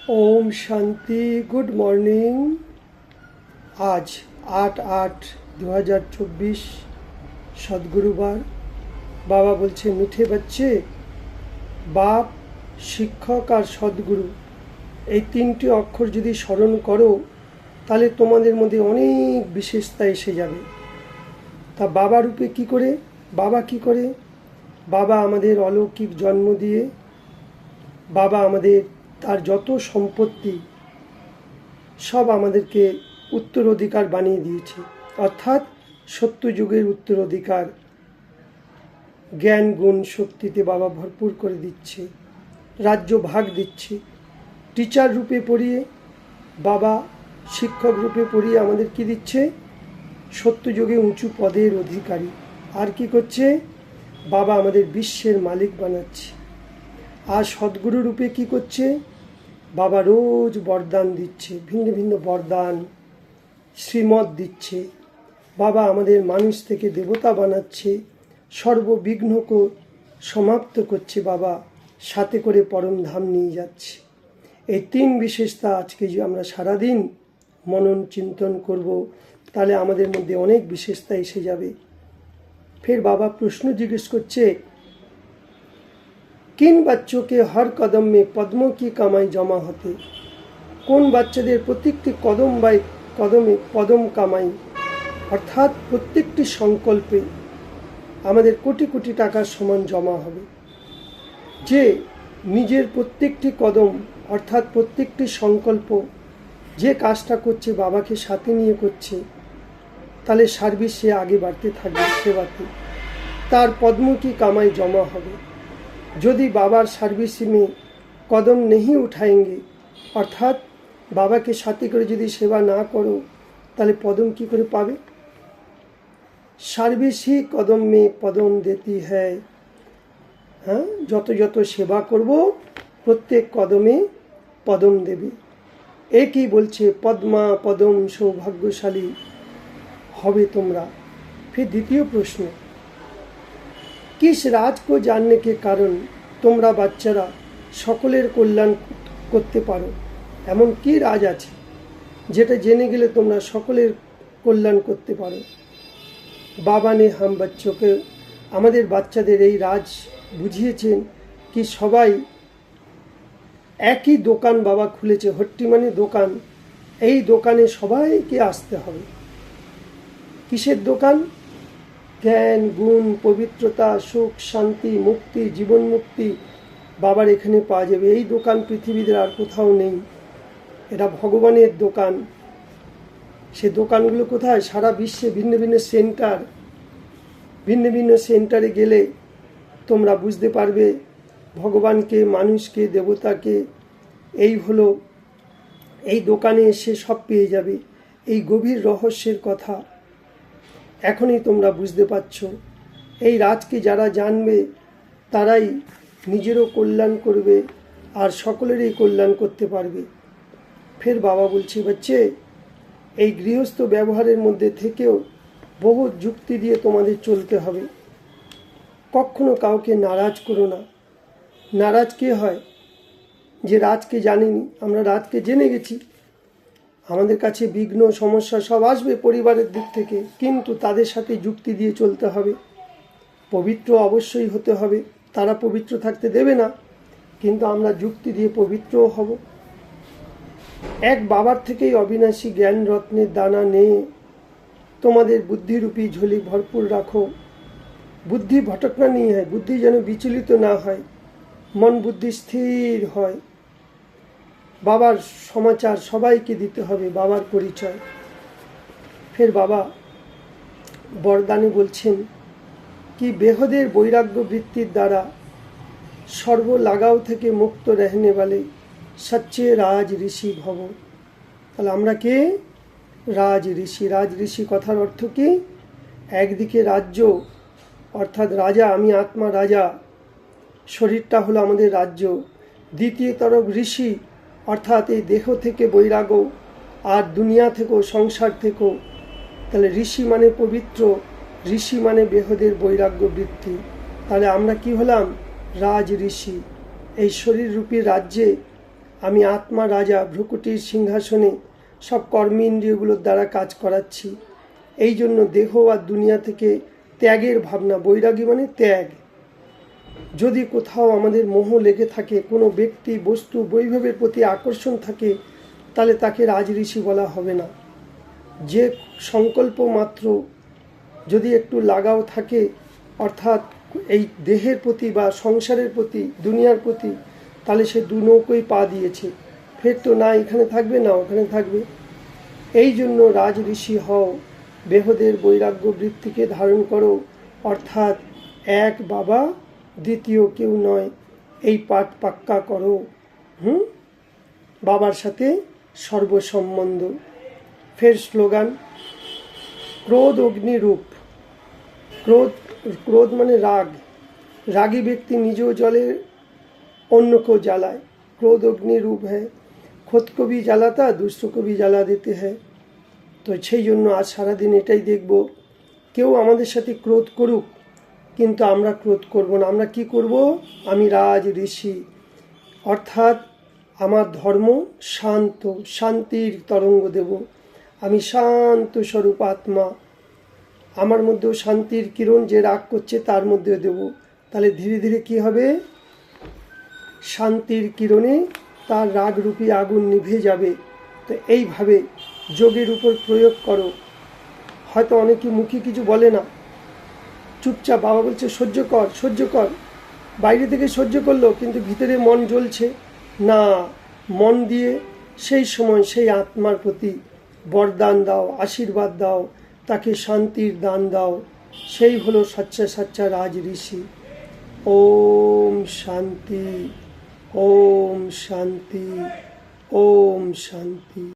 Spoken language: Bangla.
ओम शांति। Good morning. आज 8/8/2024 सद्गुरुवार। बाबा बोलছে মিঠে बच्चे, বাপ, শিক্ষক আর সদ্গুরু এই তিনটি অক্ষর যদি স্মরণ করো তাহলে তোমাদের মধ্যে অনেক বিশেষতা এসে যাবে। তা বাবা রূপে কি করে? বাবা আমাদের অলৌকিক জন্ম দিয়ে বাবা আমাদের তার যত সম্পত্তি সব আমাদেরকে উত্তরাধিকার বানিয়ে দিয়েছে, অর্থাৎ সত্যযুগের উত্তরাধিকার। জ্ঞান গুণ শক্তিতে বাবা ভরপুর করে দিচ্ছে, রাজ্য ভাগ দিচ্ছে। টিচার রূপে পড়িয়ে বাবা, শিক্ষক রূপে পড়িয়ে আমাদের কি দিচ্ছে? সত্যযুগে উঁচু পদের অধিকারী। আর কি করছে? বাবা আমাদের বিশ্বের মালিক বানাচ্ছে। আর সদ্গুরু রূপে কি করছে? বাবা রোজ বরদান দিচ্ছে, ভিন্ন ভিন্ন বরদান, শ্রীমত দিচ্ছে। বাবা আমাদের মানুষ থেকে দেবতা বানাচ্ছে, সর্ববিঘ্নকে সমাপ্ত করছে বাবা, সাথে করে পরমধাম নিয়ে যাচ্ছে। এই তিন বিশেষতা আজকে যে আমরা সারাদিন মনন চিন্তন করব, তাহলে আমাদের মধ্যে অনেক বিশেষতা এসে যাবে। ফের বাবা প্রশ্ন জিজ্ঞেস করছে, किन बच्चों के हर कदम में पद्मों की कमाई जमा होते? কোন বাচ্চাদের প্রত্যেকটি কদম বাই কদমে পদম কামাই, অর্থাৎ প্রত্যেকটি সংকল্পে আমাদের কোটি কোটি টাকার সমান জমা হবে। যে নিজের প্রত্যেকটি কদম অর্থাৎ প্রত্যেকটি সংকল্প যে কাজটা করছে বাবাকে সাথে নিয়ে করছে, তাহলে সার্ভিসে আগে বাড়তে থাকবে, সেবাতে তার পদ্ম কি কামাই জমা হবে। যদি বাবার সার্ভিস में कदम नहीं उठाएंगे, অর্থাৎ বাবাকে সাথে করে যদি সেবা না করো তাহলে পদম কি করে পাবে? সার্ভিস ही कदम में पदम देती है। হ্যাঁ, যত যত সেবা করব প্রত্যেক কদমে পদম দেবে। একই বলছে পদ্মা পদম সৌভাগ্যশালী হবে তোমরা। ফির দ্বিতীয় প্রশ্ন, किस राज को जानने के कारण তোমরা বাচ্চারা সকলের কল্যাণ করতে পারো? এমন কি রাজ আছে যেটা জেনে গেলে তোমরা সকলের কল্যাণ করতে পারো? বাবা নে হাম বাচ্চাকে, আমাদের বাচ্চাদের এই রাজ বুঝিয়েছেন কি সবাই একই দোকান বাবা খুলেছে, হট্টি মানে দোকান। এই দোকানে সবাইকে আসতে হবে। কিসের দোকান? জ্ঞান গুণ পবিত্রতা সুখ শান্তি মুক্তি জীবন মুক্তি বাবার এখানে পাওয়া যাবে। এই দোকান পৃথিবীতে আর কোথাও নেই, এটা ভগবানের দোকান। সে দোকানগুলো কোথায়? সারা বিশ্বে ভিন্ন ভিন্ন সেন্টার। ভিন্ন ভিন্ন সেন্টারে গেলে তোমরা বুঝতে পারবে ভগবানকে, মানুষকে, দেবতাকে। এই হলো, এই দোকানে এসে সব পেয়ে যাবে। এই গভীর রহস্যের কথা এখনই তোমরা বুঝতে পারছ। এই রাজকে যারা জানবে তারাই নিজেরও কল্যাণ করবে আর সকলেরই কল্যাণ করতে পারবে। ফের বাবা বলছে, বাচ্চে এই গৃহস্থ ব্যবহারের মধ্যে থেকেও বহু যুক্তি দিয়ে তোমাদের চলতে হবে। কখনো কাউকে নারাজ করো না। নারাজ কে হয়? যে রাজকে জানিনি। আমরা রাজকে জেনে গেছি, আমাদের কাছে বিঘ্ন সমস্যা সব আসবে পরিবারের দিক থেকে, কিন্তু তাদের সাথে যুক্তি দিয়ে চলতে হবে। পবিত্র অবশ্যই হতে হবে, তারা পবিত্র থাকতে দেবে না, কিন্তু আমরা যুক্তি দিয়ে পবিত্রও হব। এক বাবার থেকেই অবিনাশী জ্ঞান রত্নের দানা নিয়ে তোমাদের বুদ্ধিরূপী ঝোলি ভরপুর রাখো। বুদ্ধি ভটকনা নিয়ে হয়, বুদ্ধি যেন বিচলিত না হয়, মন বুদ্ধি স্থির হয়। বাবার সমাচার সবাইকে দিতে হবে, বাবার পরিচয়। ফের বাবা বরদানে বলছেন কি বেহদের বৈরাগ্য বৃত্তির দ্বারা সর্ব লাগাও থেকে মুক্ত রহনে वाले সচ্চে রাজ ঋষি ভব। তাহলে আমরা কে? রাজ ঋষি। রাজ ঋষি কথার অর্থ কি? একদিকে রাজ্য অর্থাৎ রাজা, আমি আত্মা রাজা, শরীরটা হলো আমাদের রাজ্য। দ্বিতীয় তরফ ঋষি অর্থাৎ এই দেহ থেকে বৈরাগ্য আর দুনিয়া থেকেও সংসার থেকেও। তাহলে ঋষি মানে পবিত্র, ঋষি মানে বেহদের বৈরাগ্য বৃত্তি। তাহলে আমরা কি হলাম? রাজ ঋষি। এই শরীর রূপী রাজ্যে আমি আত্মা রাজা, ভ্রুকুটির সিংহাসনে সব কর্মেন্দ্রিয়গুলোর দ্বারা কাজ করাচ্ছি। এই জন্য দেহ আর দুনিয়া থেকে ত্যাগের ভাবনা, বৈরাগী মানে ত্যাগ। যদি কোথাও আমাদের মোহ লেগে থাকে, কোনো ব্যক্তি বস্তু বৈভবের প্রতি আকর্ষণ থাকে, তাহলে তাকে রাজঋষি বলা হবে না। যে সংকল্প মাত্র যদি একটু লাগাও থাকে, অর্থাৎ এই দেহের প্রতি বা সংসারের প্রতি, দুনিয়ার প্রতি, তাহলে সে দু নৌকোই পা দিয়েছে, ফের তো না এখানে থাকবে না ওখানে থাকবে। এই জন্য রাজঋষি হও, বেহদের বৈরাগ্য বৃত্তিকে ধারণ করো, অর্থাৎ এক বাবা, দ্বিতীয় কেউ নয়, এই পাঠ পাক্কা করো। বাবার সাথে সর্বসম্বন্ধ। ফের স্লোগান, ক্রোধ অগ্নিরূপ। ক্রোধ মানে রাগ। রাগী ব্যক্তি নিজেও জ্বলে, অন্যকেও জ্বালায়। ক্রোধ অগ্নিরূপ হ্যাঁ, खुद को भी জ্বালাতা, दूसरों को भी জ্বালা দিতে হ্যাঁ। তো সেই জন্য আজ সারাদিন এটাই দেখব, কেউ আমাদের সাথে ক্রোধ করুক, কিন্তু আমরা ক্রোধ করব না। আমরা কি করব? আমি রাজ ঋষি, অর্থাৎ আমার ধর্ম শান্ত, শান্তির তরঙ্গ দেব। আমি শান্ত স্বরূপ আত্মা, আমার মধ্যেও শান্তির কিরণ, যে রাগ করছে তার মধ্যেও দেব। তাহলে ধীরে ধীরে কি হবে? শান্তির কিরণে তার রাগরূপী আগুন নিভে যাবে। তো এইভাবে যোগের উপর প্রয়োগ করো। হয়তো অনেকে মুখে কিছু বলে না, চুপচাপ, বাবা বলছে সহ্য কর সহ্য কর, বাইরে থেকে সহ্য করলো কিন্তু ভিতরে মন জ্বলছে না। মন দিয়ে সেই সময় সেই আত্মার প্রতি বরদান দাও, আশীর্বাদ দাও, তাকে শান্তির দান দাও। সেই হলো সচ্চা সচ্চা রাজ ঋষি। ওম শান্তি, ওম শান্তি, ওম শান্তি।